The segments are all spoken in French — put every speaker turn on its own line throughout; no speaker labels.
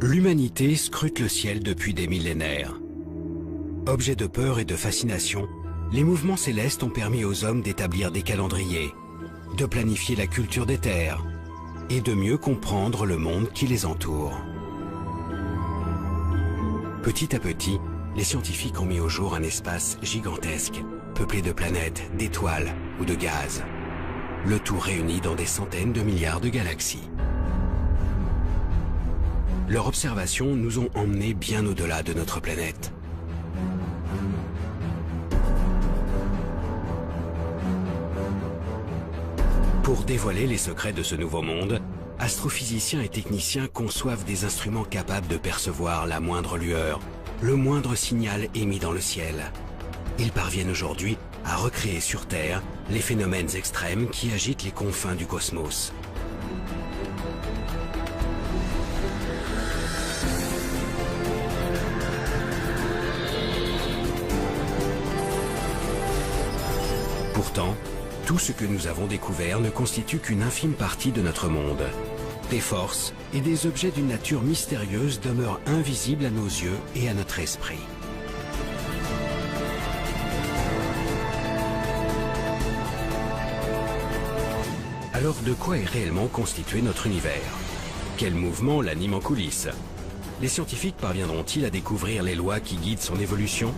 L'humanité scrute le ciel depuis des millénaires. Objets de peur et de fascination, les mouvements célestes ont permis aux hommes d'établir des calendriers, de planifier la culture des terres et de mieux comprendre le monde qui les entoure. Petit à petit, les scientifiques ont mis au jour un espace gigantesque, peuplé de planètes, d'étoiles ou de gaz. Le tout réuni dans des centaines de milliards de galaxies. Leurs observations nous ont emmenés bien au-delà de notre planète. Pour dévoiler les secrets de ce nouveau monde, astrophysiciens et techniciens conçoivent des instruments capables de percevoir la moindre lueur, le moindre signal émis dans le ciel. Ils parviennent aujourd'hui à recréer sur Terre les phénomènes extrêmes qui agitent les confins du cosmos. Pourtant, tout ce que nous avons découvert ne constitue qu'une infime partie de notre monde. Des forces et des objets d'une nature mystérieuse demeurent invisibles à nos yeux et à notre esprit. Alors de quoi est réellement constitué notre univers? Quel mouvement l'anime en coulisses? Les scientifiques parviendront-ils à découvrir les lois qui guident son évolution?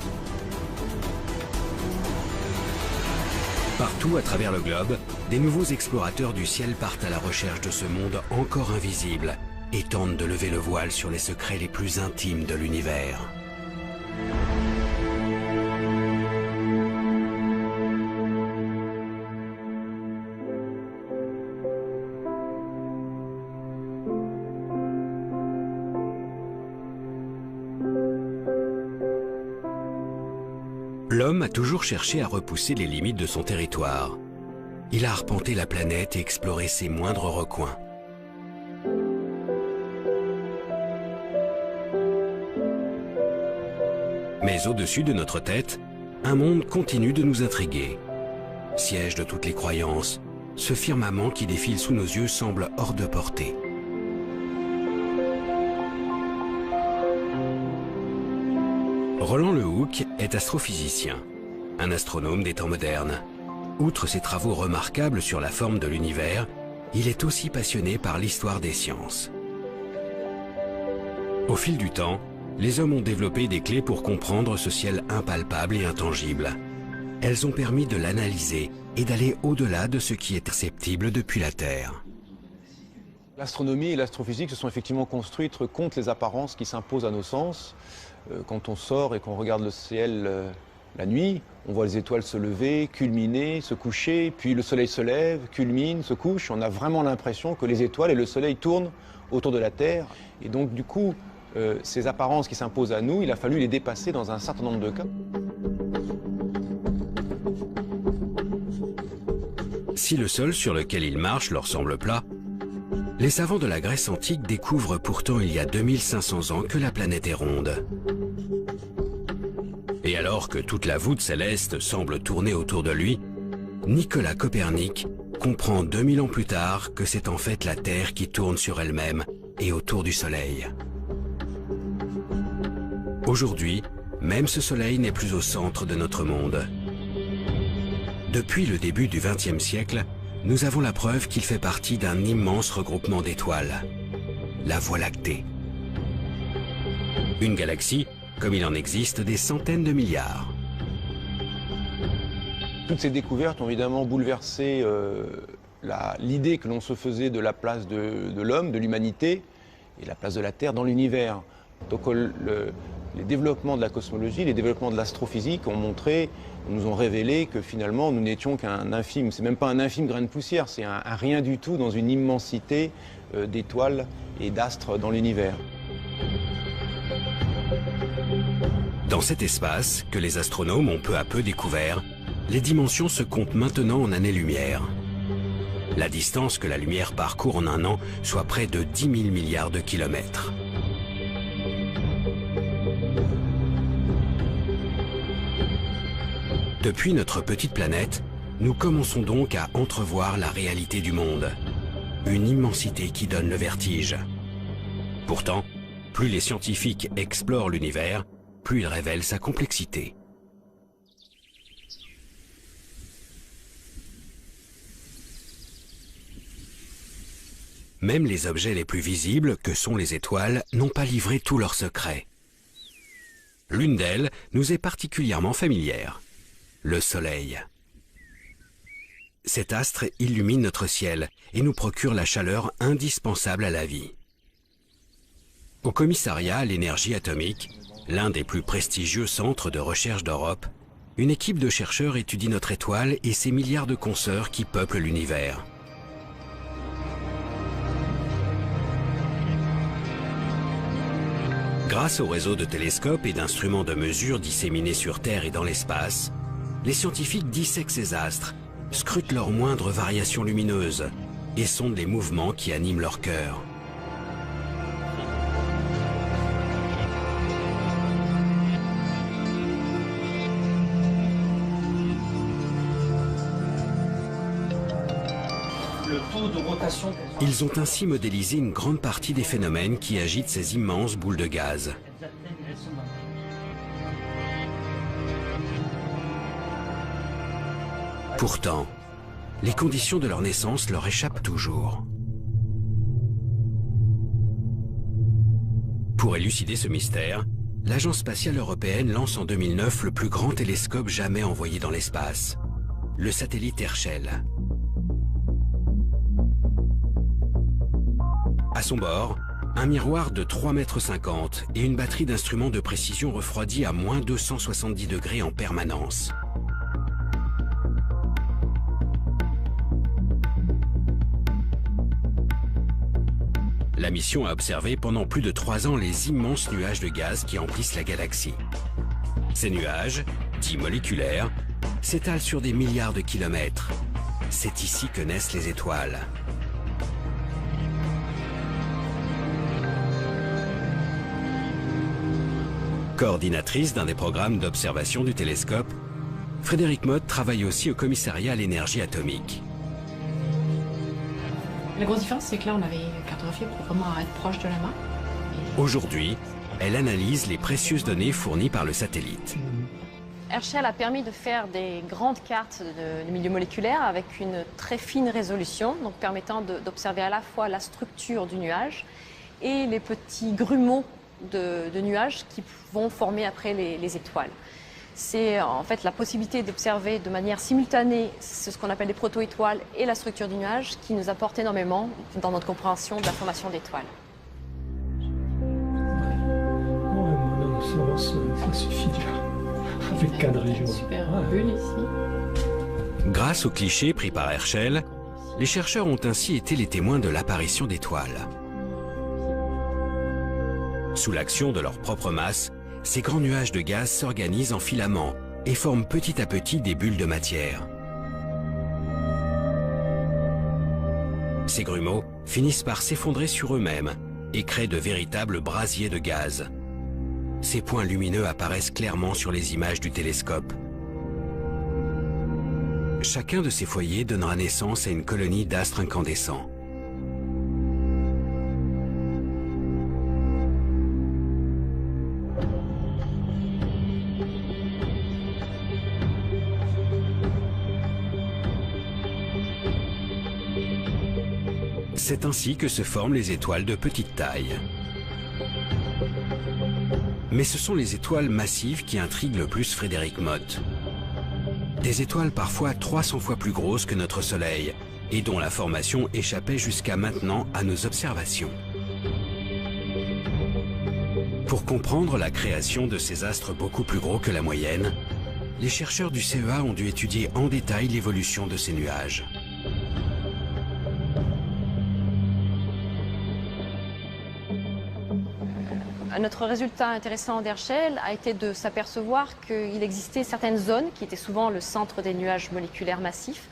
Partout à travers le globe, des nouveaux explorateurs du ciel partent à la recherche de ce monde encore invisible et tentent de lever le voile sur les secrets les plus intimes de l'univers. L'homme a toujours cherché à repousser les limites de son territoire. Il a arpenté la planète et exploré ses moindres recoins. Mais au-dessus de notre tête, un monde continue de nous intriguer. Siège de toutes les croyances, ce firmament qui défile sous nos yeux semble hors de portée. Roland Le Houcq est astrophysicien, un astronome des temps modernes. Outre ses travaux remarquables sur la forme de l'univers, il est aussi passionné par l'histoire des sciences. Au fil du temps, les hommes ont développé des clés pour comprendre ce ciel impalpable et intangible. Elles ont permis de l'analyser et d'aller au-delà de ce qui est perceptible depuis la Terre.
L'astronomie et l'astrophysique se sont effectivement construites contre les apparences qui s'imposent à nos sens. Quand on sort et qu'on regarde le ciel la nuit, on voit les étoiles se lever, culminer, se coucher, puis le soleil se lève, culmine, se couche. On a vraiment l'impression que les étoiles et le soleil tournent autour de la Terre. Et donc du coup, ces apparences qui s'imposent à nous, il a fallu les dépasser dans un certain nombre de cas.
Si le sol sur lequel ils marchent leur semble plat, les savants de la Grèce antique découvrent pourtant il y a 2500 ans que la planète est ronde. Et alors que toute la voûte céleste semble tourner autour de lui, Nicolas Copernic comprend 2000 ans plus tard que c'est en fait la Terre qui tourne sur elle-même et autour du Soleil. Aujourd'hui, même ce Soleil n'est plus au centre de notre monde. Depuis le début du XXe siècle, nous avons la preuve qu'il fait partie d'un immense regroupement d'étoiles, la Voie lactée. Une galaxie, comme il en existe des centaines de milliards.
Toutes ces découvertes ont évidemment bouleversé l'idée que l'on se faisait de la place de l'homme, de l'humanité, et la place de la Terre dans l'univers. Donc les développements de la cosmologie, les développements de l'astrophysique nous ont révélé que finalement nous n'étions qu'un infime, c'est même pas un infime grain de poussière, c'est un rien du tout dans une immensité d'étoiles et d'astres dans l'univers.
Dans cet espace que les astronomes ont peu à peu découvert, les dimensions se comptent maintenant en années-lumière. La distance que la lumière parcourt en un an soit près de 10 000 milliards de kilomètres. Depuis notre petite planète, nous commençons donc à entrevoir la réalité du monde. Une immensité qui donne le vertige. Pourtant, Plus les scientifiques explorent l'univers, plus ils révèlent sa complexité. Même les objets les plus visibles, que sont les étoiles, n'ont pas livré tous leurs secrets. L'une d'elles nous est particulièrement familière, le Soleil. Cet astre illumine notre ciel et nous procure la chaleur indispensable à la vie. Au commissariat à l'énergie atomique, l'un des plus prestigieux centres de recherche d'Europe, une équipe de chercheurs étudie notre étoile et ses milliards de consoeurs qui peuplent l'univers. Grâce au réseau de télescopes et d'instruments de mesure disséminés sur Terre et dans l'espace, les scientifiques dissèquent ces astres, scrutent leurs moindres variations lumineuses et sondent les mouvements qui animent leur cœur. Ils ont ainsi modélisé une grande partie des phénomènes qui agitent ces immenses boules de gaz. Pourtant, les conditions de leur naissance leur échappent toujours. Pour élucider ce mystère, l'Agence spatiale européenne lance en 2009 le plus grand télescope jamais envoyé dans l'espace, le satellite Herschel. À son bord, un miroir de 3,50 m et une batterie d'instruments de précision refroidis à moins 270 degrés en permanence. La mission a observé pendant plus de 3 ans les immenses nuages de gaz qui emplissent la galaxie. Ces nuages, dits moléculaires, s'étalent sur des milliards de kilomètres. C'est ici que naissent les étoiles. Coordinatrice d'un des programmes d'observation du télescope, Frédérique Mott travaille aussi au commissariat à l'énergie atomique.
La grosse différence, c'est que là, on avait cartographié pour vraiment être proche de la main.
Aujourd'hui, elle analyse les précieuses données fournies par le satellite.
Herschel a permis de faire des grandes cartes du milieu moléculaire avec une très fine résolution, donc permettant d'observer à la fois la structure du nuage et les petits grumeaux de nuages qui vont former après les étoiles. C'est en fait la possibilité d'observer de manière simultanée ce qu'on appelle les proto-étoiles et la structure du nuage qui nous apporte énormément dans notre compréhension de la formation d'étoiles.
Ça suffit déjà. Avec cadré.
Super bulle ici.
Grâce aux clichés pris par Herschel, les chercheurs ont ainsi été les témoins de l'apparition d'étoiles. Sous l'action de leur propre masse, ces grands nuages de gaz s'organisent en filaments et forment petit à petit des bulles de matière. Ces grumeaux finissent par s'effondrer sur eux-mêmes et créent de véritables brasiers de gaz. Ces points lumineux apparaissent clairement sur les images du télescope. Chacun de ces foyers donnera naissance à une colonie d'astres incandescents. C'est ainsi que se forment les étoiles de petite taille. Mais ce sont les étoiles massives qui intriguent le plus Frédérique Mott. Des étoiles parfois 300 fois plus grosses que notre Soleil et dont la formation échappait jusqu'à maintenant à nos observations. Pour comprendre la création de ces astres beaucoup plus gros que la moyenne, les chercheurs du CEA ont dû étudier en détail l'évolution de ces nuages.
Notre résultat intéressant d'Herschel a été de s'apercevoir qu'il existait certaines zones, qui étaient souvent le centre des nuages moléculaires massifs,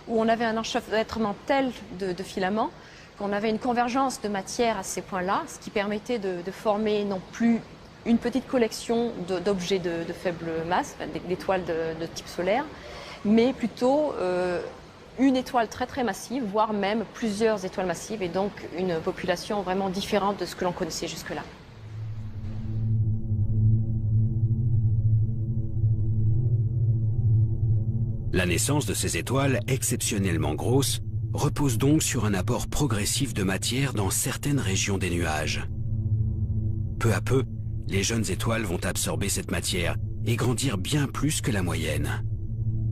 où on avait un enchevêtrement tel de filaments qu'on avait une convergence de matière à ces points-là, ce qui permettait de former non plus une petite collection d'objets de faible masse, d'étoiles de type solaire, mais plutôt une étoile très très massive, voire même plusieurs étoiles massives, et donc une population vraiment différente de ce que l'on connaissait jusque-là.
La naissance de ces étoiles exceptionnellement grosses repose donc sur un apport progressif de matière dans certaines régions des nuages. Peu à peu, les jeunes étoiles vont absorber cette matière et grandir bien plus que la moyenne.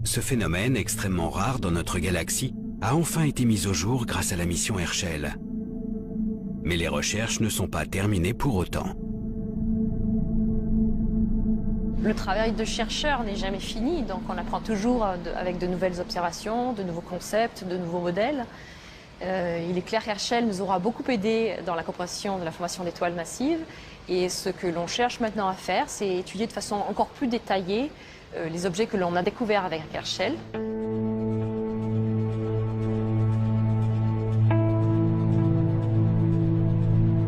Ce phénomène extrêmement rare dans notre galaxie a enfin été mis au jour grâce à la mission Herschel. Mais les recherches ne sont pas terminées pour autant.
Le travail de chercheur n'est jamais fini, donc on apprend toujours avec de nouvelles observations, de nouveaux concepts, de nouveaux modèles. Il est clair qu'Herschel nous aura beaucoup aidé dans la compréhension de la formation d'étoiles massives. Et ce que l'on cherche maintenant à faire, c'est étudier de façon encore plus détaillée les objets que l'on a découverts avec Herschel.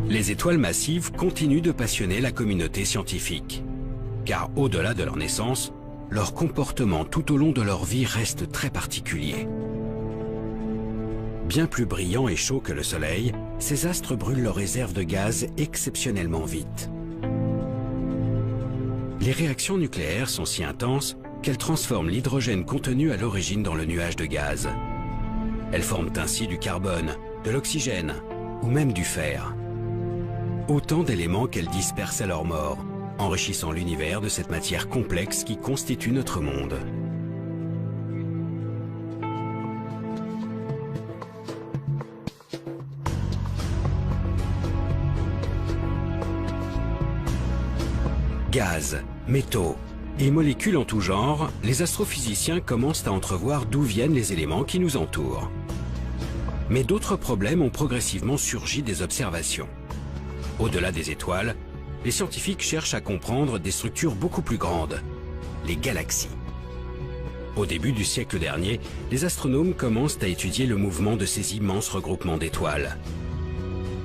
Les étoiles massives continuent de passionner la communauté scientifique. Car au-delà de leur naissance, leur comportement tout au long de leur vie reste très particulier. Bien plus brillants et chauds que le Soleil, ces astres brûlent leurs réserves de gaz exceptionnellement vite. Les réactions nucléaires sont si intenses qu'elles transforment l'hydrogène contenu à l'origine dans le nuage de gaz. Elles forment ainsi du carbone, de l'oxygène ou même du fer. Autant d'éléments qu'elles dispersent à leur mort, enrichissant l'univers de cette matière complexe qui constitue notre monde. Gaz, métaux et molécules en tout genre, les astrophysiciens commencent à entrevoir d'où viennent les éléments qui nous entourent. Mais d'autres problèmes ont progressivement surgi des observations. Au-delà des étoiles, les scientifiques cherchent à comprendre des structures beaucoup plus grandes, les galaxies. Au début du siècle dernier, les astronomes commencent à étudier le mouvement de ces immenses regroupements d'étoiles.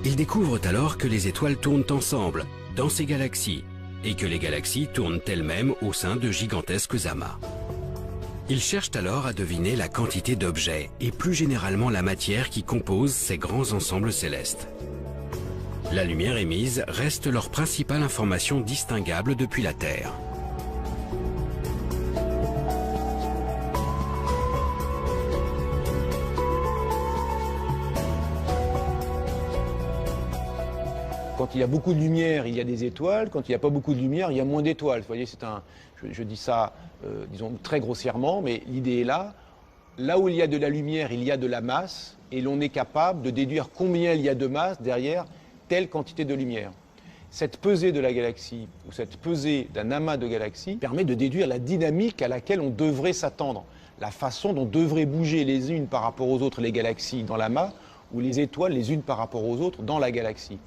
Ils découvrent alors que les étoiles tournent ensemble, dans ces galaxies, et que les galaxies tournent elles-mêmes au sein de gigantesques amas. Ils cherchent alors à deviner la quantité d'objets, et plus généralement la matière qui compose ces grands ensembles célestes. La lumière émise reste leur principale information distinguable depuis la Terre.
Quand il y a beaucoup de lumière, il y a des étoiles. Quand il n'y a pas beaucoup de lumière, il y a moins d'étoiles. Vous voyez, je dis ça, disons, très grossièrement, mais l'idée est là. Là où il y a de la lumière, il y a de la masse, et l'on est capable de déduire combien il y a de masse derrière telle quantité de lumière. Cette pesée de la galaxie, ou cette pesée d'un amas de galaxies, permet de déduire la dynamique à laquelle on devrait s'attendre, la façon dont devraient bouger les unes par rapport aux autres les galaxies dans l'amas, ou les étoiles les unes par rapport aux autres dans la galaxie.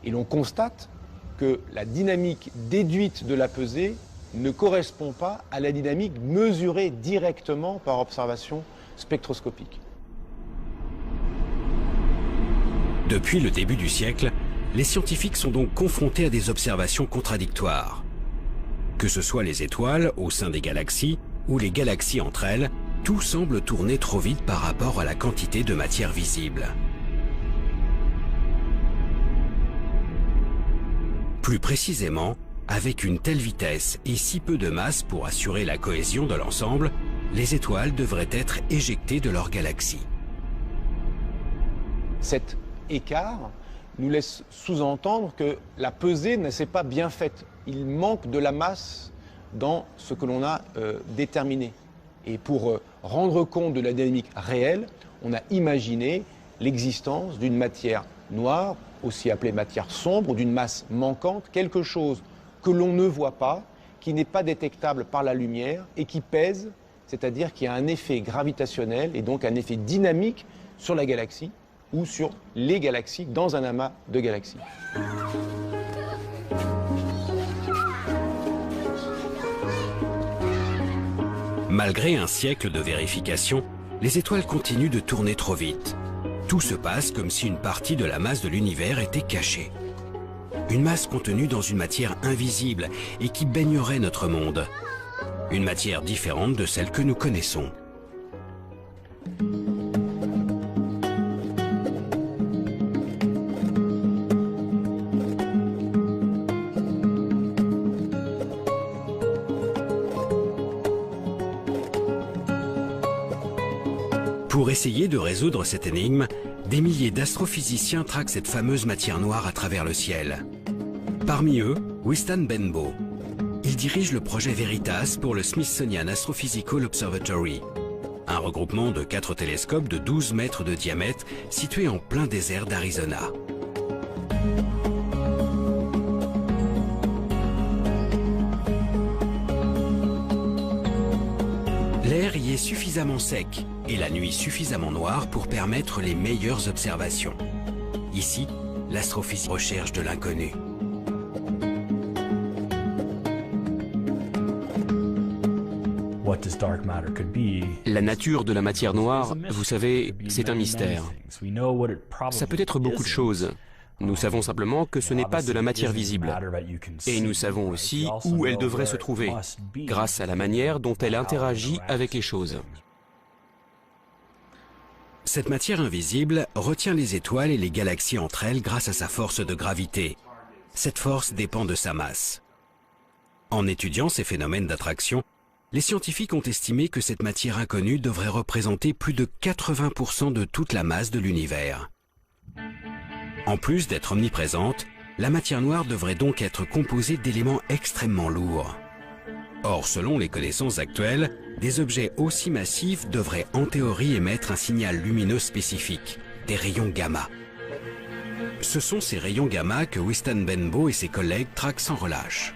Et l'on constate que la dynamique déduite de la pesée ne correspond pas à la dynamique mesurée directement par observation spectroscopique.
Depuis le début du siècle, les scientifiques sont donc confrontés à des observations contradictoires. Que ce soit les étoiles au sein des galaxies ou les galaxies entre elles, tout semble tourner trop vite par rapport à la quantité de matière visible. Plus précisément, avec une telle vitesse et si peu de masse pour assurer la cohésion de l'ensemble, les étoiles devraient être éjectées de leur galaxie.
Cet écart nous laisse sous-entendre que la pesée ne s'est pas bien faite. Il manque de la masse dans ce que l'on a déterminé. Et pour rendre compte de la dynamique réelle, on a imaginé l'existence d'une matière noire, aussi appelée matière sombre, ou d'une masse manquante, quelque chose que l'on ne voit pas, qui n'est pas détectable par la lumière et qui pèse, c'est-à-dire qui a un effet gravitationnel et donc un effet dynamique sur la galaxie ou sur les galaxies dans un amas de galaxies.
Malgré un siècle de vérification, les étoiles continuent de tourner trop vite. Tout se passe comme si une partie de la masse de l'univers était cachée. Une masse contenue dans une matière invisible et qui baignerait notre monde. Une matière différente de celle que nous connaissons. Pour essayer de résoudre cette énigme, des milliers d'astrophysiciens traquent cette fameuse matière noire à travers le ciel. Parmi eux, Wystan Benbow. Il dirige le projet Veritas pour le Smithsonian Astrophysical Observatory, un regroupement de 4 télescopes de 12 mètres de diamètre situés en plein désert d'Arizona. L'air y est suffisamment sec et la nuit suffisamment noire pour permettre les meilleures observations. Ici, l'astrophysique recherche de l'inconnu.
La nature de la matière noire, vous savez, c'est un mystère. Ça peut être beaucoup de choses. Nous savons simplement que ce n'est pas de la matière visible. Et nous savons aussi où elle devrait se trouver, grâce à la manière dont elle interagit avec les choses.
Cette matière invisible retient les étoiles et les galaxies entre elles grâce à sa force de gravité. Cette force dépend de sa masse. En étudiant ces phénomènes d'attraction, les scientifiques ont estimé que cette matière inconnue devrait représenter plus de 80% de toute la masse de l'univers. En plus d'être omniprésente, la matière noire devrait donc être composée d'éléments extrêmement lourds. Or, selon les connaissances actuelles, des objets aussi massifs devraient en théorie émettre un signal lumineux spécifique, des rayons gamma. Ce sont ces rayons gamma que Wystan Benbow et ses collègues traquent sans relâche.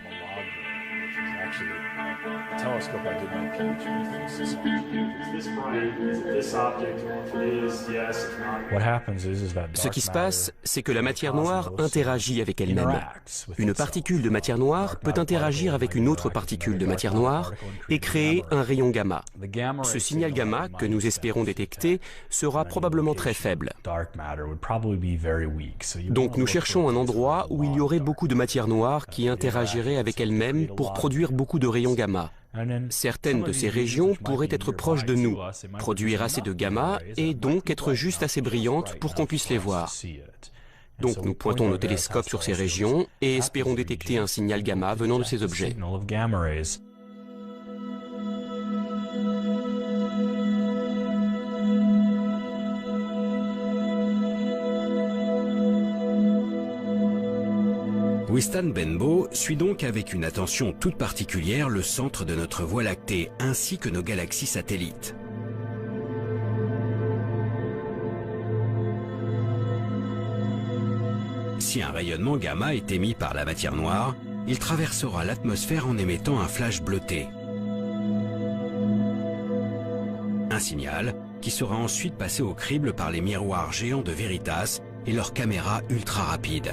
Ce qui se passe, c'est que la matière noire interagit avec elle-même. Une particule de matière noire peut interagir avec une autre particule de matière noire et créer un rayon gamma. Ce signal gamma, que nous espérons détecter, sera probablement très faible. Donc nous cherchons un endroit où il y aurait beaucoup de matière noire qui interagirait avec elle-même pour produire beaucoup de rayons gamma. Certaines de ces régions pourraient être proches de nous, produire assez de gamma et donc être juste assez brillantes pour qu'on puisse les voir. Donc nous pointons nos télescopes sur ces régions et espérons détecter un signal gamma venant de ces objets.
Wystan Benbow suit donc avec une attention toute particulière le centre de notre Voie lactée ainsi que nos galaxies satellites. Si un rayonnement gamma est émis par la matière noire, il traversera l'atmosphère en émettant un flash bleuté. Un signal qui sera ensuite passé au crible par les miroirs géants de Veritas et leurs caméras ultra rapides.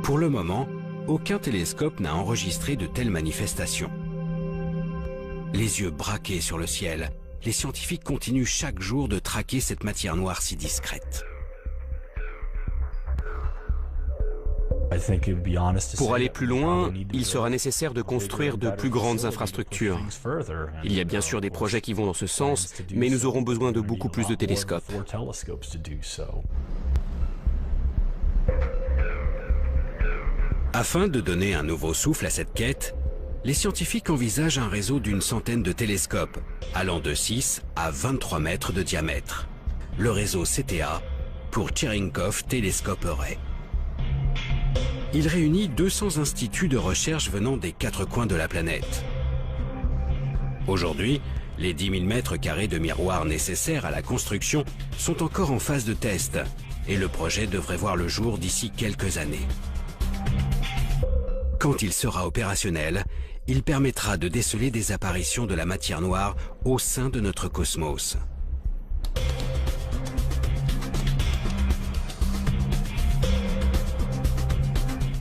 Pour le moment, aucun télescope n'a enregistré de telles manifestations. Les yeux braqués sur le ciel, les scientifiques continuent chaque jour de traquer cette matière noire si discrète.
Pour aller plus loin, il sera nécessaire de construire de plus grandes infrastructures. Il y a bien sûr des projets qui vont dans ce sens, mais nous aurons besoin de beaucoup plus de télescopes.
Afin de donner un nouveau souffle à cette quête, les scientifiques envisagent un réseau d'une centaine de télescopes, allant de 6 à 23 mètres de diamètre. Le réseau CTA pour Cherenkov Telescope Array. Il réunit 200 instituts de recherche venant des 4 coins de la planète. Aujourd'hui, les 10 000 mètres carrés de miroirs nécessaires à la construction sont encore en phase de test et le projet devrait voir le jour d'ici quelques années. Quand il sera opérationnel, il permettra de déceler des apparitions de la matière noire au sein de notre cosmos.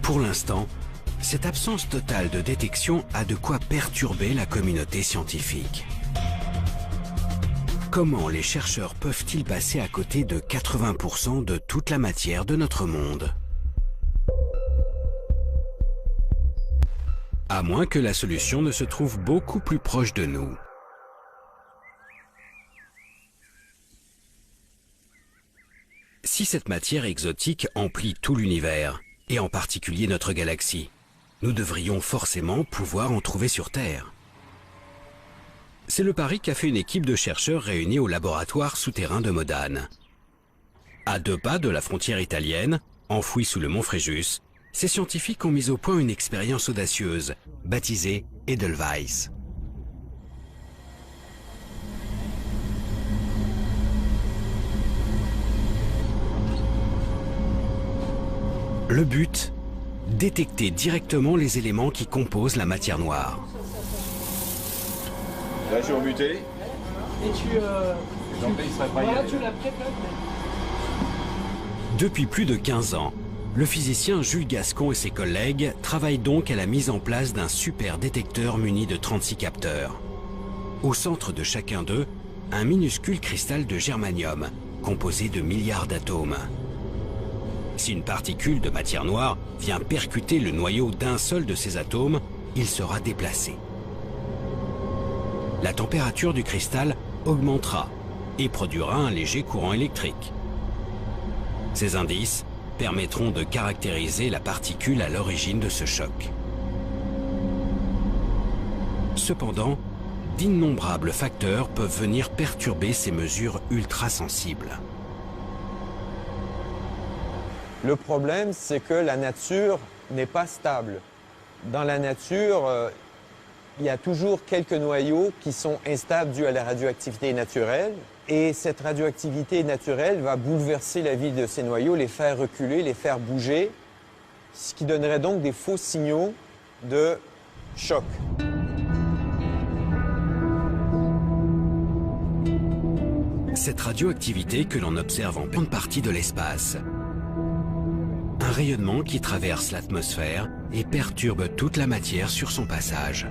Pour l'instant, cette absence totale de détection a de quoi perturber la communauté scientifique. Comment les chercheurs peuvent-ils passer à côté de 80% de toute la matière de notre monde ? À moins que la solution ne se trouve beaucoup plus proche de nous. Si cette matière exotique emplit tout l'univers, et en particulier notre galaxie, nous devrions forcément pouvoir en trouver sur Terre. C'est le pari qu'a fait une équipe de chercheurs réunis au laboratoire souterrain de Modane. À 2 pas de la frontière italienne, enfouie sous le mont Fréjus, ces scientifiques ont mis au point une expérience audacieuse, baptisée Edelweiss. Le but, détecter directement les éléments qui composent la matière noire.
Là, je suis remuté.
Et tu la prépares.
Depuis plus de 15 ans, le physicien Jules Gascon et ses collègues travaillent donc à la mise en place d'un super détecteur muni de 36 capteurs. Au centre de chacun d'eux, un minuscule cristal de germanium, composé de milliards d'atomes. Si une particule de matière noire vient percuter le noyau d'un seul de ces atomes, il sera déplacé. La température du cristal augmentera et produira un léger courant électrique. Ces indices permettront de caractériser la particule à l'origine de ce choc. Cependant, d'innombrables facteurs peuvent venir perturber ces mesures ultra-sensibles.
Le problème, c'est que la nature n'est pas stable. Dans la nature, il y a toujours quelques noyaux qui sont instables dus à la radioactivité naturelle. Et cette radioactivité naturelle va bouleverser la vie de ces noyaux, les faire reculer, les faire bouger, ce qui donnerait donc des faux signaux de choc.
Cette radioactivité que l'on observe en grande partie de l'espace. Un rayonnement qui traverse l'atmosphère et perturbe toute la matière sur son passage.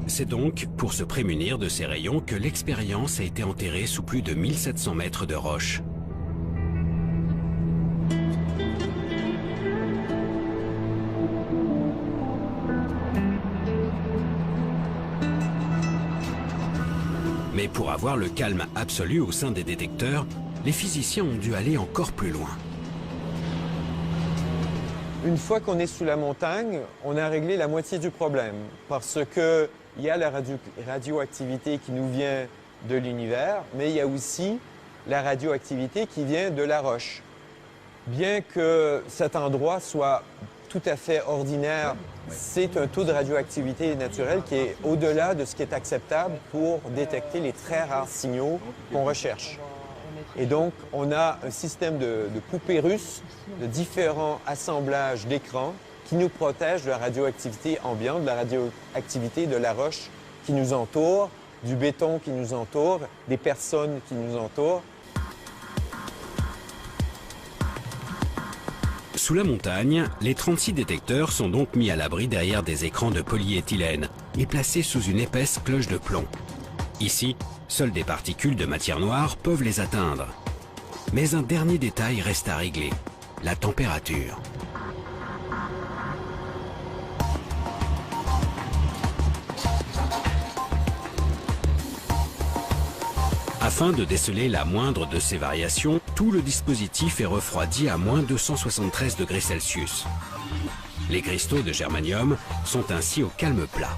C'est donc pour se prémunir de ces rayons que l'expérience a été enterrée sous plus de 1700 mètres de roche. Mais pour avoir le calme absolu au sein des détecteurs, les physiciens ont dû aller encore plus loin.
Une fois qu'on est sous la montagne, on a réglé la moitié du problème parce que il y a la radioactivité qui nous vient de l'univers, mais il y a aussi la radioactivité qui vient de la roche. Bien que cet endroit soit tout à fait ordinaire, c'est un taux de radioactivité naturelle qui est au-delà de ce qui est acceptable pour détecter les très rares signaux qu'on recherche. Et donc, on a un système de poupées russes, de différents assemblages d'écrans qui nous protègent de la radioactivité ambiante, de la radioactivité de la roche qui nous entoure, du béton qui nous entoure, des personnes qui nous entourent.
Sous la montagne, les 36 détecteurs sont donc mis à l'abri derrière des écrans de polyéthylène et placés sous une épaisse cloche de plomb. Ici, seules des particules de matière noire peuvent les atteindre. Mais un dernier détail reste à régler, la température. Afin de déceler la moindre de ces variations, tout le dispositif est refroidi à moins 273 degrés Celsius. Les cristaux de germanium sont ainsi au calme plat.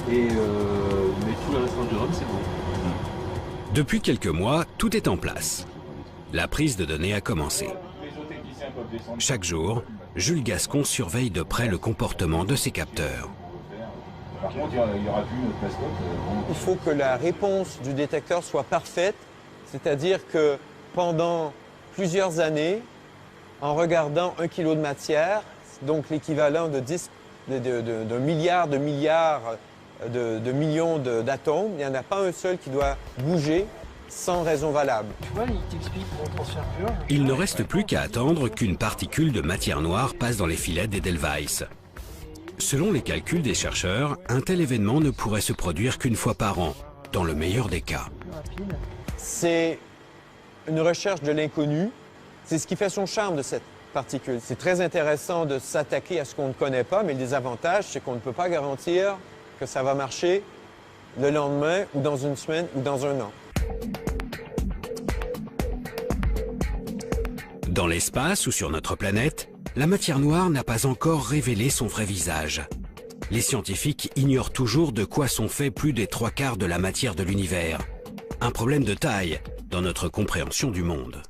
Mais tout le restant du rhum, c'est bon.
Depuis quelques mois, tout est en place. La prise de données a commencé. Chaque jour, Jules Gascon surveille de près le comportement de ses capteurs.
Par contre, il n'y aura plus notre mascotte.
Il faut que la réponse du détecteur soit parfaite, c'est-à-dire que pendant plusieurs années, en regardant 1 kilo de matière, donc l'équivalent d'un milliard de millions d'atomes, il n'y en a pas un seul qui doit bouger sans raison valable.
Tu vois, il t'explique mon transfert pur.
Il ne reste plus qu'à attendre qu'une particule de matière noire passe dans les filets d'Edelweiss. Selon les calculs des chercheurs, un tel événement ne pourrait se produire qu'une fois par an, dans le meilleur des cas.
Plus rapide.
c'est une recherche de l'inconnu. C'est ce qui fait son charme de cette particule. C'est très intéressant de s'attaquer à ce qu'on ne connaît pas, mais le désavantage, c'est qu'on ne peut pas garantir que ça va marcher le lendemain, ou dans une semaine, ou dans un an.
Dans l'espace ou sur notre planète, la matière noire n'a pas encore révélé son vrai visage. Les scientifiques ignorent toujours de quoi sont faits plus des 3/4 de la matière de l'univers. Un problème de taille dans notre compréhension du monde.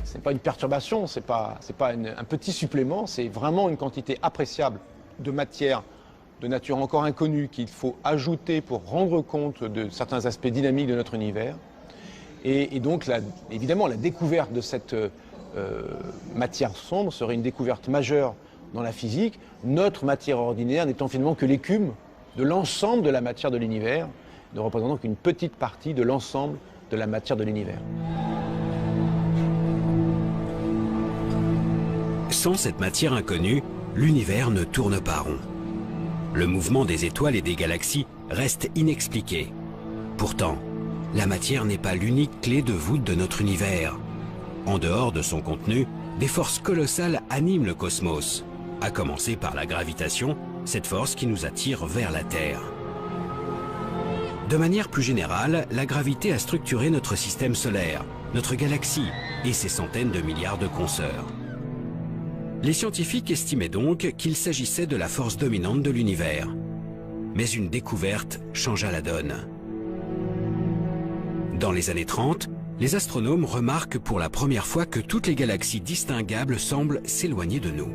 Ce n'est pas une perturbation, ce n'est pas un petit supplément, c'est vraiment une quantité appréciable de matière de nature encore inconnue qu'il faut ajouter pour rendre compte de certains aspects dynamiques de notre univers. Et donc, évidemment, la découverte de cette matière sombre serait une découverte majeure dans la physique, notre matière ordinaire n'étant finalement que l'écume de l'ensemble de la matière de l'univers, ne représentant qu'une petite partie de l'ensemble de la matière de l'univers.
Sans cette matière inconnue, l'univers ne tourne pas rond. Le mouvement des étoiles et des galaxies reste inexpliqué. Pourtant, la matière n'est pas l'unique clé de voûte de notre univers. En dehors de son contenu, des forces colossales animent le cosmos, à commencer par la gravitation, cette force qui nous attire vers la Terre. De manière plus générale, la gravité a structuré notre système solaire, notre galaxie et ses centaines de milliards de consoeurs. Les scientifiques estimaient donc qu'il s'agissait de la force dominante de l'univers. Mais une découverte changea la donne. Dans les années 30, les astronomes remarquent pour la première fois que toutes les galaxies distinguables semblent s'éloigner de nous.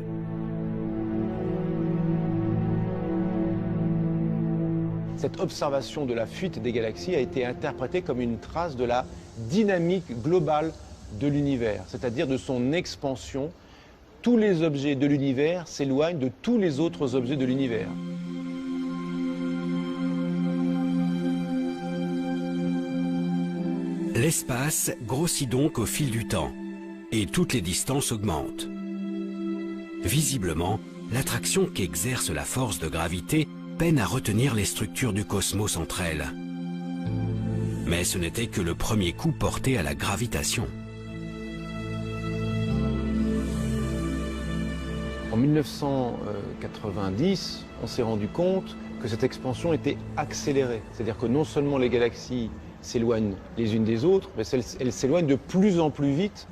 Cette observation de la fuite des galaxies a été interprétée comme une trace de la dynamique globale de l'univers, c'est-à-dire de son expansion. Tous les objets de l'univers s'éloignent de tous les autres objets de l'univers.
L'espace grossit donc au fil du temps, et toutes les distances augmentent. Visiblement, l'attraction qu'exerce la force de gravité peine à retenir les structures du cosmos entre elles. Mais ce n'était que le premier coup porté à la gravitation.
En 1990, on s'est rendu compte que cette expansion était accélérée. C'est-à-dire que non seulement les galaxies s'éloignent les unes des autres, mais elles s'éloignent de plus en plus vite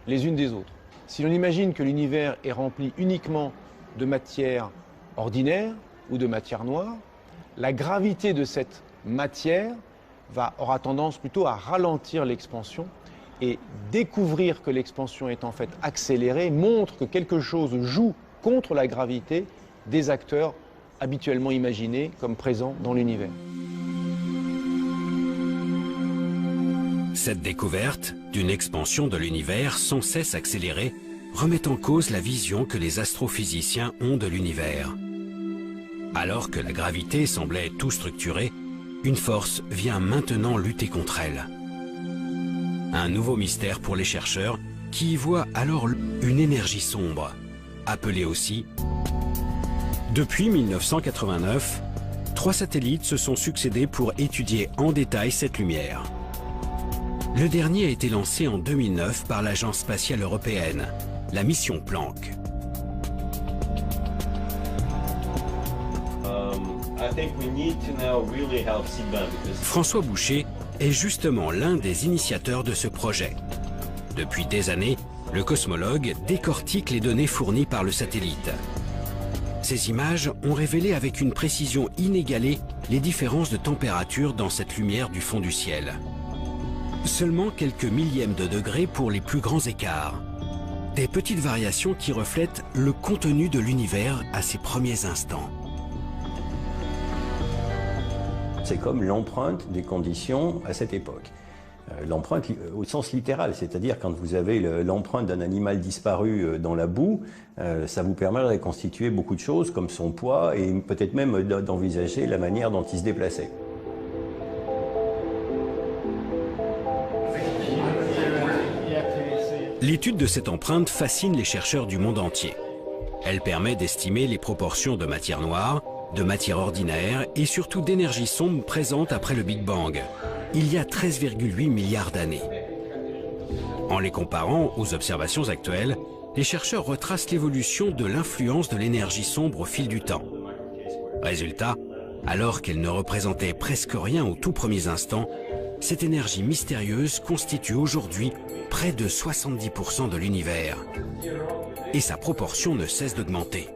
les unes des autres. Si l'on imagine que l'univers est rempli uniquement de matière ordinaire ou de matière noire, la gravité de cette matière aura tendance plutôt à ralentir l'expansion, et découvrir que l'expansion est en fait accélérée montre que quelque chose joue contre la gravité des acteurs habituellement imaginés comme présents dans l'univers.
Cette découverte d'une expansion de l'univers sans cesse accélérée remet en cause la vision que les astrophysiciens ont de l'univers. Alors que la gravité semblait tout structurée, une force vient maintenant lutter contre elle. Un nouveau mystère pour les chercheurs qui y voient alors une énergie sombre, appelée aussi. Depuis 1989, 3 satellites se sont succédés pour étudier en détail cette lumière. Le dernier a été lancé en 2009 par l'Agence spatiale européenne, la mission Planck. François Boucher est justement l'un des initiateurs de ce projet. Depuis des années, le cosmologue décortique les données fournies par le satellite. Ces images ont révélé avec une précision inégalée les différences de température dans cette lumière du fond du ciel. Seulement quelques millièmes de degrés pour les plus grands écarts. Des petites variations qui reflètent le contenu de l'univers à ses premiers instants.
C'est comme l'empreinte des conditions à cette époque. L'empreinte au sens littéral, c'est-à-dire quand vous avez l'empreinte d'un animal disparu dans la boue, ça vous permet de reconstituer beaucoup de choses comme son poids et peut-être même d'envisager la manière dont il se déplaçait.
L'étude de cette empreinte fascine les chercheurs du monde entier. Elle permet d'estimer les proportions de matière noire, de matière ordinaire et surtout d'énergie sombre présente après le Big Bang. il y a 13,8 milliards d'années. En les comparant aux observations actuelles, les chercheurs retracent l'évolution de l'influence de l'énergie sombre au fil du temps. Résultat, alors qu'elle ne représentait presque rien aux tout premiers instants, cette énergie mystérieuse constitue aujourd'hui près de 70% de l'univers. Et sa proportion ne cesse d'augmenter.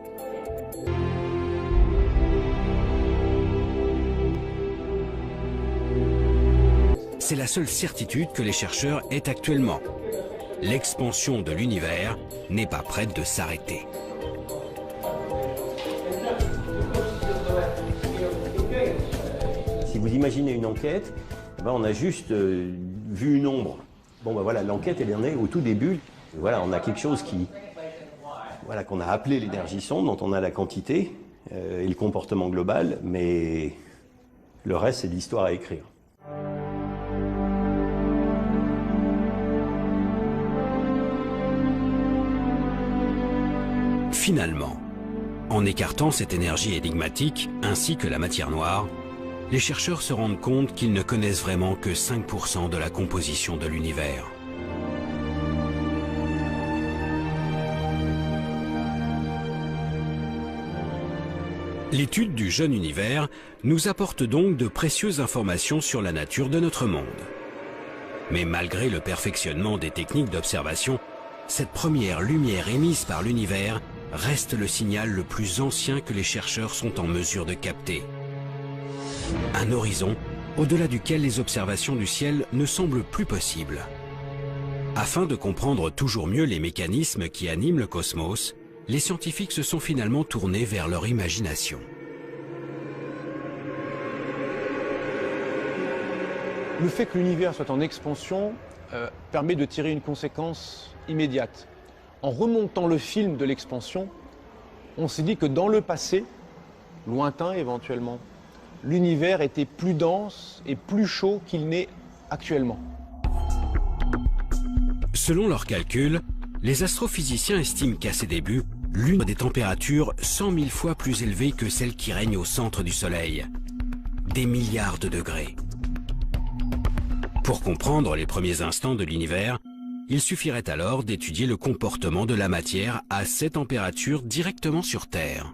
C'est la seule certitude que les chercheurs aient actuellement. L'expansion de l'univers n'est pas prête de s'arrêter.
Si vous imaginez une enquête, ben on a juste vu une ombre. Bon ben voilà, l'enquête elle en est au tout début. Et voilà, on a quelque chose qu'on a appelé l'énergie sombre, dont on a la quantité et le comportement global, mais le reste c'est de l'histoire à écrire.
Finalement, en écartant cette énergie énigmatique ainsi que la matière noire, les chercheurs se rendent compte qu'ils ne connaissent vraiment que 5% de la composition de l'univers. L'étude du jeune univers nous apporte donc de précieuses informations sur la nature de notre monde. Mais malgré le perfectionnement des techniques d'observation, cette première lumière émise par l'univers reste le signal le plus ancien que les chercheurs sont en mesure de capter. Un horizon au-delà duquel les observations du ciel ne semblent plus possibles. Afin de comprendre toujours mieux les mécanismes qui animent le cosmos, les scientifiques se sont finalement tournés vers leur imagination.
Le fait que l'univers soit en expansion permet de tirer une conséquence immédiate. En remontant le film de l'expansion, on s'est dit que dans le passé, lointain éventuellement, l'univers était plus dense et plus chaud qu'il n'est actuellement.
Selon leurs calculs, les astrophysiciens estiment qu'à ses débuts, l'une des températures 100 000 fois plus élevées que celles qui règnent au centre du Soleil. Des milliards de degrés. Pour comprendre les premiers instants de l'univers, il suffirait alors d'étudier le comportement de la matière à ces températures directement sur Terre.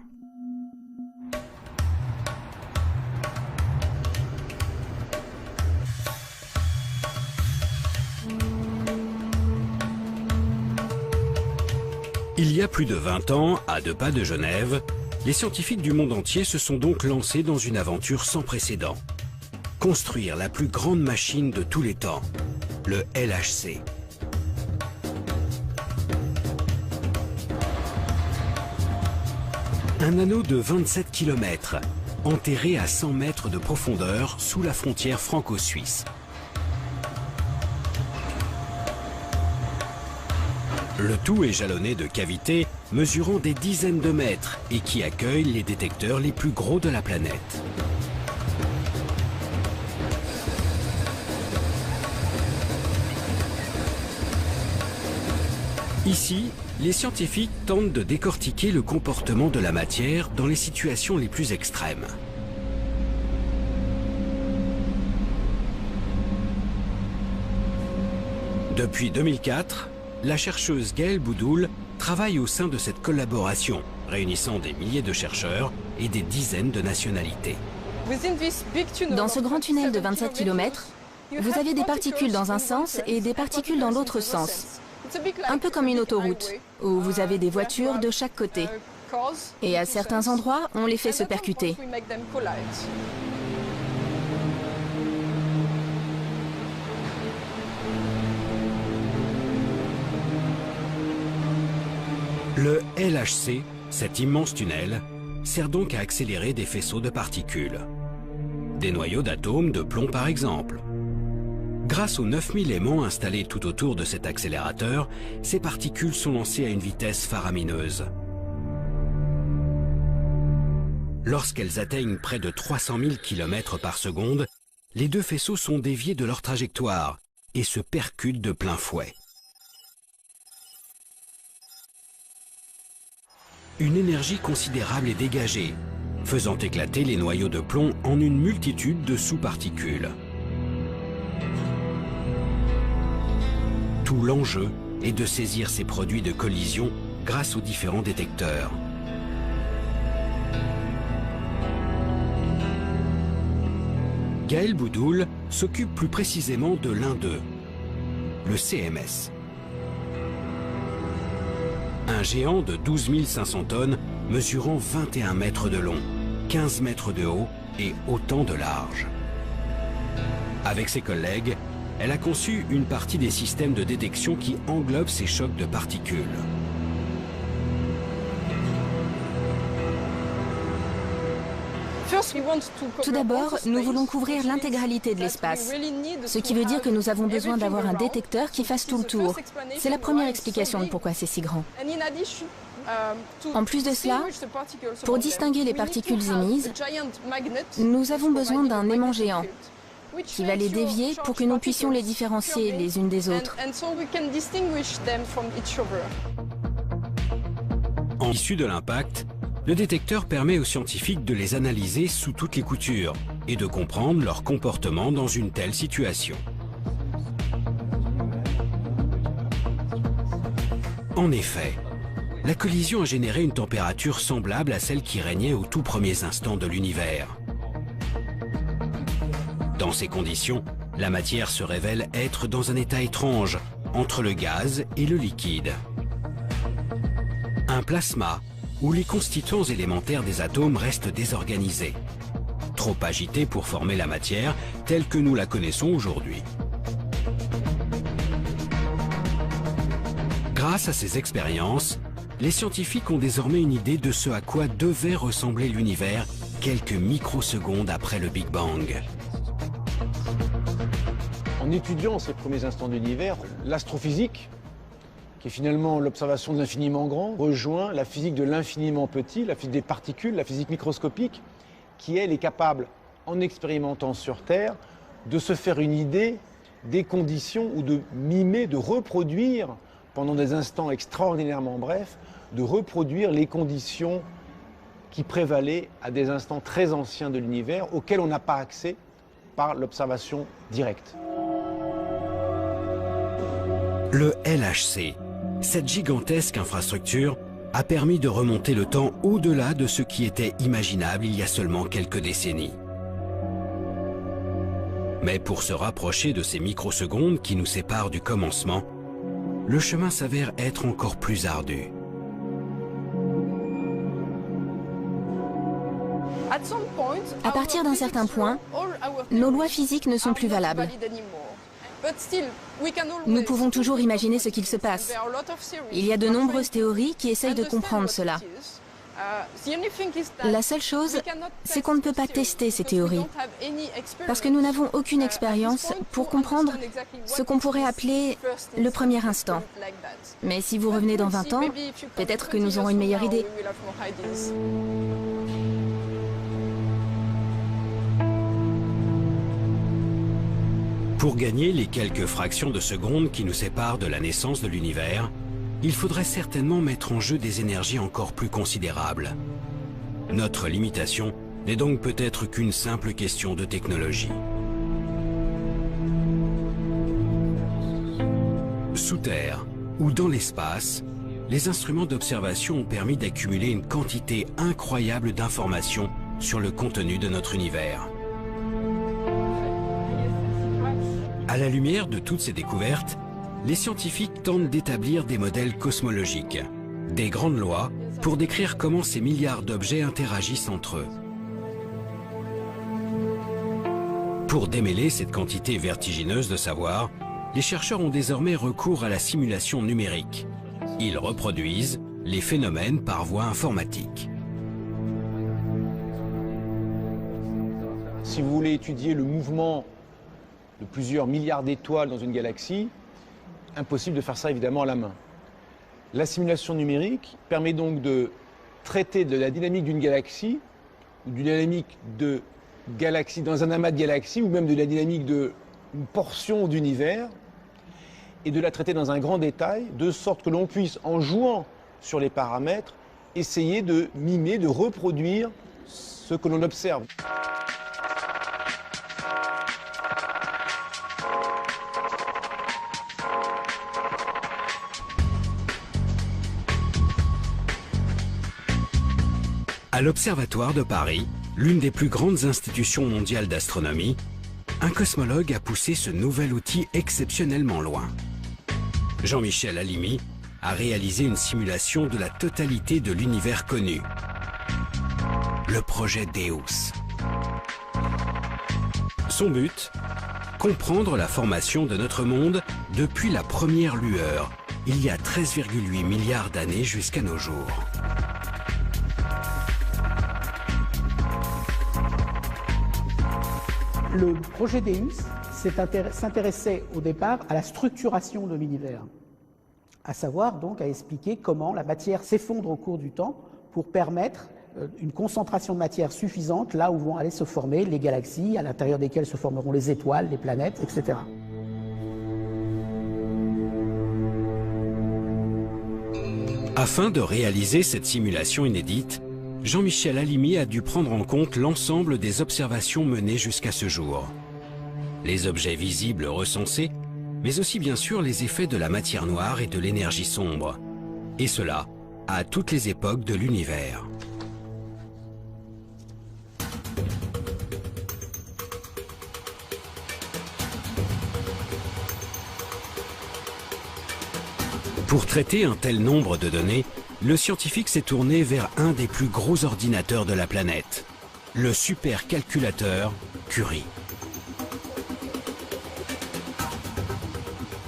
Il y a plus de 20 ans, à 2 pas de Genève, les scientifiques du monde entier se sont donc lancés dans une aventure sans précédent. Construire la plus grande machine de tous les temps, le LHC. Un anneau de 27 km, enterré à 100 mètres de profondeur sous la frontière franco-suisse. Le tout est jalonné de cavités mesurant des dizaines de mètres et qui accueillent les détecteurs les plus gros de la planète. Ici, les scientifiques tentent de décortiquer le comportement de la matière dans les situations les plus extrêmes. Depuis 2004, la chercheuse Gaëlle Boudoul travaille au sein de cette collaboration, réunissant des milliers de chercheurs et des dizaines de nationalités.
Dans ce grand tunnel de 27 km, vous avez des particules dans un sens et des particules dans l'autre sens. Un peu comme une autoroute, où vous avez des voitures de chaque côté. Et à certains endroits, on les fait se percuter.
Le LHC, cet immense tunnel, sert donc à accélérer des faisceaux de particules. Des noyaux d'atomes de plomb par exemple. Grâce aux 9000 aimants installés tout autour de cet accélérateur, ces particules sont lancées à une vitesse faramineuse. Lorsqu'elles atteignent près de 300 000 km par seconde, les deux faisceaux sont déviés de leur trajectoire et se percutent de plein fouet. Une énergie considérable est dégagée, faisant éclater les noyaux de plomb en une multitude de sous-particules. Tout l'enjeu est de saisir ces produits de collision grâce aux différents détecteurs. Gaël Boudoul s'occupe plus précisément de l'un d'eux, le CMS. Un géant de 12 500 tonnes mesurant 21 mètres de long, 15 mètres de haut et autant de large. Avec ses collègues, elle a conçu une partie des systèmes de détection qui englobent ces chocs de particules.
Tout d'abord, nous voulons couvrir l'intégralité de l'espace, ce qui veut dire que nous avons besoin d'avoir un détecteur qui fasse tout le tour. C'est la première explication de pourquoi c'est si grand. En plus de cela, pour distinguer les particules émises, nous avons besoin d'un aimant géant qui va les dévier pour que nous puissions les différencier les unes des autres.
En issue de l'impact, le détecteur permet aux scientifiques de les analyser sous toutes les coutures et de comprendre leur comportement dans une telle situation. En effet, la collision a généré une température semblable à celle qui régnait aux tout premiers instants de l'univers. Dans ces conditions, la matière se révèle être dans un état étrange, entre le gaz et le liquide. Un plasma, où les constituants élémentaires des atomes restent désorganisés, trop agités pour former la matière telle que nous la connaissons aujourd'hui. Grâce à ces expériences, les scientifiques ont désormais une idée de ce à quoi devait ressembler l'univers quelques microsecondes après le Big Bang.
En étudiant ces premiers instants de l'univers, l'astrophysique, qui est finalement l'observation de l'infiniment grand, rejoint la physique de l'infiniment petit, la physique des particules, la physique microscopique, qui, elle, est capable, en expérimentant sur Terre, de se faire une idée des conditions ou de mimer, de reproduire, pendant des instants extraordinairement brefs, de reproduire les conditions qui prévalaient à des instants très anciens de l'univers, auxquels on n'a pas accès par l'observation directe.
Le LHC, cette gigantesque infrastructure, a permis de remonter le temps au-delà de ce qui était imaginable il y a seulement quelques décennies. Mais pour se rapprocher de ces microsecondes qui nous séparent du commencement, le chemin s'avère être encore plus ardu.
À partir d'un certain point, nos lois physiques ne sont plus valables. Nous pouvons toujours imaginer ce qu'il se passe. Il y a de nombreuses théories qui essayent de comprendre cela. La seule chose, c'est qu'on ne peut pas tester ces théories, parce que nous n'avons aucune expérience pour comprendre ce qu'on pourrait appeler le premier instant. Mais si vous revenez dans 20 ans, peut-être que nous aurons une meilleure idée.
Pour gagner les quelques fractions de secondes qui nous séparent de la naissance de l'univers, il faudrait certainement mettre en jeu des énergies encore plus considérables. Notre limitation n'est donc peut-être qu'une simple question de technologie. Sous terre ou dans l'espace, les instruments d'observation ont permis d'accumuler une quantité incroyable d'informations sur le contenu de notre univers. À la lumière de toutes ces découvertes, les scientifiques tentent d'établir des modèles cosmologiques, des grandes lois pour décrire comment ces milliards d'objets interagissent entre eux. Pour démêler cette quantité vertigineuse de savoir, les chercheurs ont désormais recours à la simulation numérique. Ils reproduisent les phénomènes par voie informatique.
Si vous voulez étudier le mouvement de plusieurs milliards d'étoiles dans une galaxie, impossible de faire ça évidemment à la main. La simulation numérique permet donc de traiter de la dynamique d'une galaxie, ou d'une dynamique de galaxie dans un amas de galaxies, ou même de la dynamique d'une portion d'univers, et de la traiter dans un grand détail, de sorte que l'on puisse, en jouant sur les paramètres, essayer de mimer, de reproduire ce que l'on observe.
À l'Observatoire de Paris, l'une des plus grandes institutions mondiales d'astronomie, un cosmologue a poussé ce nouvel outil exceptionnellement loin. Jean-Michel Halimi a réalisé une simulation de la totalité de l'univers connu, le projet Deus. Son but, comprendre la formation de notre monde depuis la première lueur, il y a 13,8 milliards d'années jusqu'à nos jours.
Le projet Deus s'intéressait au départ à la structuration de l'univers, à savoir donc à expliquer comment la matière s'effondre au cours du temps pour permettre une concentration de matière suffisante là où vont aller se former les galaxies, à l'intérieur desquelles se formeront les étoiles, les planètes, etc.
Afin de réaliser cette simulation inédite, Jean-Michel Halimi a dû prendre en compte l'ensemble des observations menées jusqu'à ce jour. Les objets visibles recensés, mais aussi bien sûr les effets de la matière noire et de l'énergie sombre. Et cela à toutes les époques de l'univers. Pour traiter un tel nombre de données, le scientifique s'est tourné vers un des plus gros ordinateurs de la planète, le supercalculateur Curie.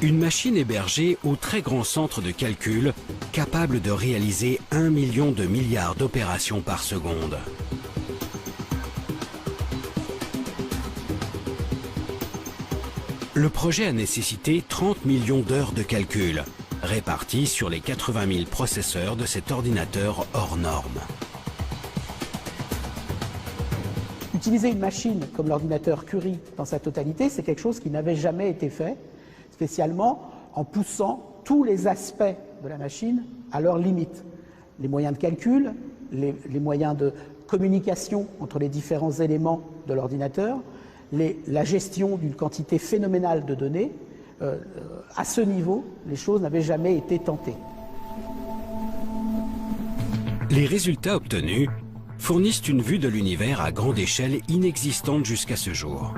Une machine hébergée au très grand centre de calcul, capable de réaliser 1 million de milliards d'opérations par seconde. Le projet a nécessité 30 millions d'heures de calcul, répartis sur les 80 000 processeurs de cet ordinateur hors norme.
Utiliser une machine comme l'ordinateur Curie dans sa totalité, c'est quelque chose qui n'avait jamais été fait, spécialement en poussant tous les aspects de la machine à leurs limites. Les moyens de calcul, les moyens de communication entre les différents éléments de l'ordinateur, la gestion d'une quantité phénoménale de données. À ce niveau, les choses n'avaient jamais été tentées.
Les résultats obtenus fournissent une vue de l'univers à grande échelle inexistante jusqu'à ce jour.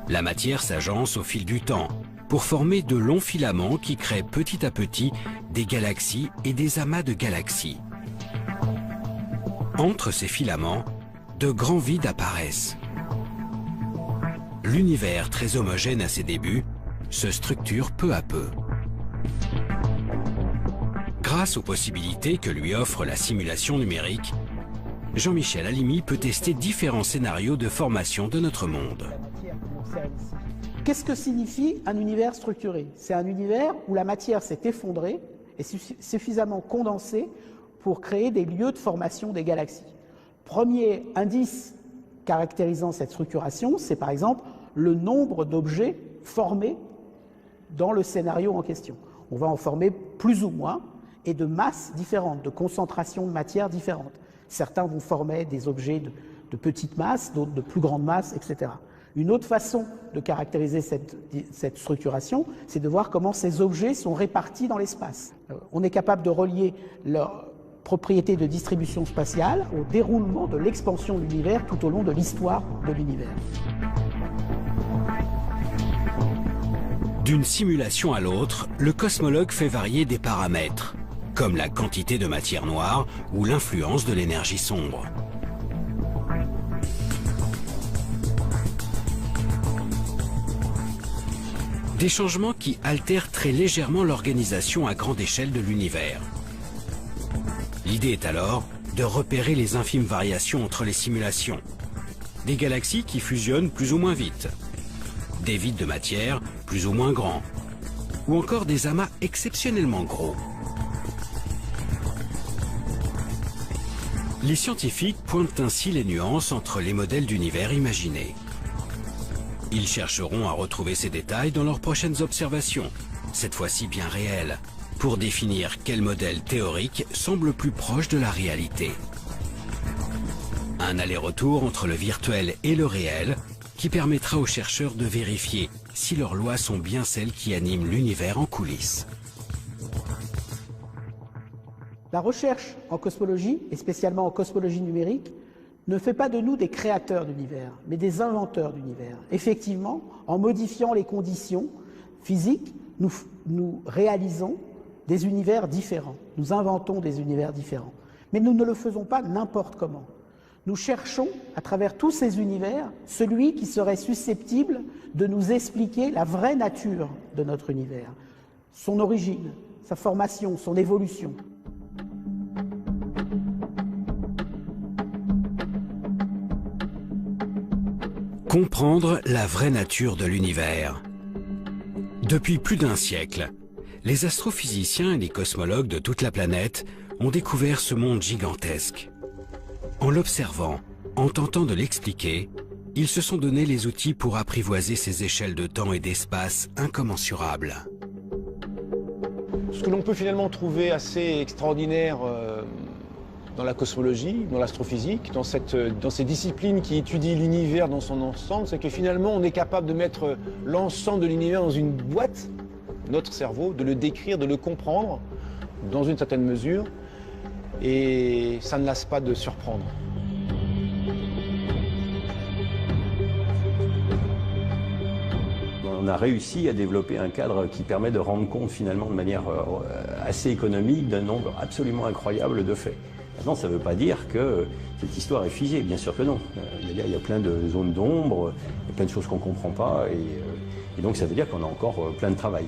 La matière s'agence au fil du temps pour former de longs filaments qui créent petit à petit des galaxies et des amas de galaxies. Entre ces filaments, de grands vides apparaissent. L'univers, très homogène à ses débuts, se structure peu à peu. Grâce aux possibilités que lui offre la simulation numérique, Jean-Michel Halimi peut tester différents scénarios de formation de notre monde.
Qu'est-ce que signifie un univers structuré? C'est un univers où la matière s'est effondrée et suffisamment condensée pour créer des lieux de formation des galaxies. Premier indice caractérisant cette structuration, c'est par exemple le nombre d'objets formés dans le scénario en question. On va en former plus ou moins et de masses différentes, de concentrations de matière différentes. Certains vont former des objets de petite masse, d'autres de plus grande masse, etc. Une autre façon de caractériser cette structuration, c'est de voir comment ces objets sont répartis dans l'espace. On est capable de relier leur propriétés de distribution spatiale au déroulement de l'expansion de l'univers tout au long de l'histoire de l'univers.
D'une simulation à l'autre, le cosmologue fait varier des paramètres, comme la quantité de matière noire ou l'influence de l'énergie sombre. Des changements qui altèrent très légèrement l'organisation à grande échelle de l'univers. L'idée est alors de repérer les infimes variations entre les simulations. Des galaxies qui fusionnent plus ou moins vite, des vides de matière plus ou moins grands, ou encore des amas exceptionnellement gros. Les scientifiques pointent ainsi les nuances entre les modèles d'univers imaginés. Ils chercheront à retrouver ces détails dans leurs prochaines observations, cette fois-ci bien réelles, pour définir quel modèle théorique semble plus proche de la réalité. Un aller-retour entre le virtuel et le réel qui permettra aux chercheurs de vérifier si leurs lois sont bien celles qui animent l'univers en coulisses.
La recherche en cosmologie, et spécialement en cosmologie numérique, ne fait pas de nous des créateurs d'univers, mais des inventeurs d'univers. Effectivement, en modifiant les conditions physiques, nous réalisons des univers différents. Nous inventons des univers différents. Mais nous ne le faisons pas n'importe comment. Nous cherchons, à travers tous ces univers, celui qui serait susceptible de nous expliquer la vraie nature de notre univers, son origine, sa formation, son évolution.
Comprendre la vraie nature de l'univers. Depuis plus d'un siècle, les astrophysiciens et les cosmologues de toute la planète ont découvert ce monde gigantesque. En l'observant, en tentant de l'expliquer, ils se sont donné les outils pour apprivoiser ces échelles de temps et d'espace incommensurables.
Ce que l'on peut finalement trouver assez extraordinaire dans la cosmologie, dans l'astrophysique, dans ces disciplines qui étudient l'univers dans son ensemble, c'est que finalement on est capable de mettre l'ensemble de l'univers dans une boîte, notre cerveau, de le décrire, de le comprendre dans une certaine mesure, et ça ne lasse pas de surprendre.
On a réussi à développer un cadre qui permet de rendre compte finalement de manière assez économique d'un nombre absolument incroyable de faits. Maintenant, ça ne veut pas dire que cette histoire est figée, bien sûr que non. Il y a plein de zones d'ombre, il y a plein de choses qu'on ne comprend pas, et donc ça veut dire qu'on a encore plein de travail.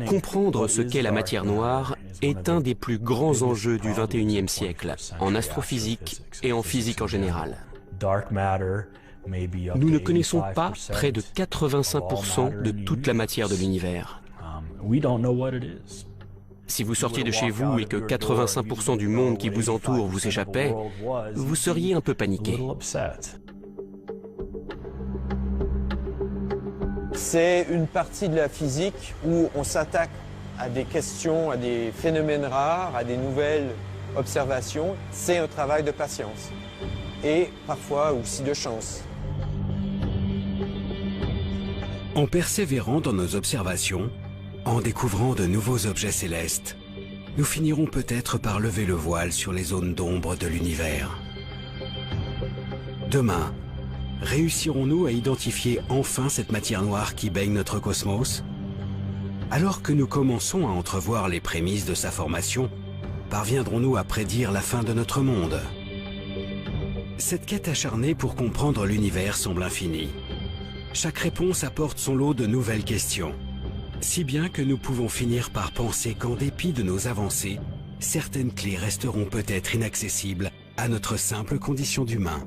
Comprendre ce qu'est la matière noire est un des plus grands enjeux du XXIe siècle, en astrophysique et en physique en général. Nous ne connaissons pas près de 85% de toute la matière de l'univers. Si vous sortiez de chez vous et que 85% du monde qui vous entoure vous échappait, vous seriez un peu paniqué.
C'est une partie de la physique où on s'attaque à des questions, à des phénomènes rares, à des nouvelles observations. C'est un travail de patience et parfois aussi de chance.
En persévérant dans nos observations, en découvrant de nouveaux objets célestes, nous finirons peut-être par lever le voile sur les zones d'ombre de l'univers. Demain, réussirons-nous à identifier enfin cette matière noire qui baigne notre cosmos? Alors que nous commençons à entrevoir les prémices de sa formation, parviendrons-nous à prédire la fin de notre monde? Cette quête acharnée pour comprendre l'univers semble infinie. Chaque réponse apporte son lot de nouvelles questions, si bien que nous pouvons finir par penser qu'en dépit de nos avancées, certaines clés resteront peut-être inaccessibles à notre simple condition d'humain.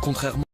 Contrairement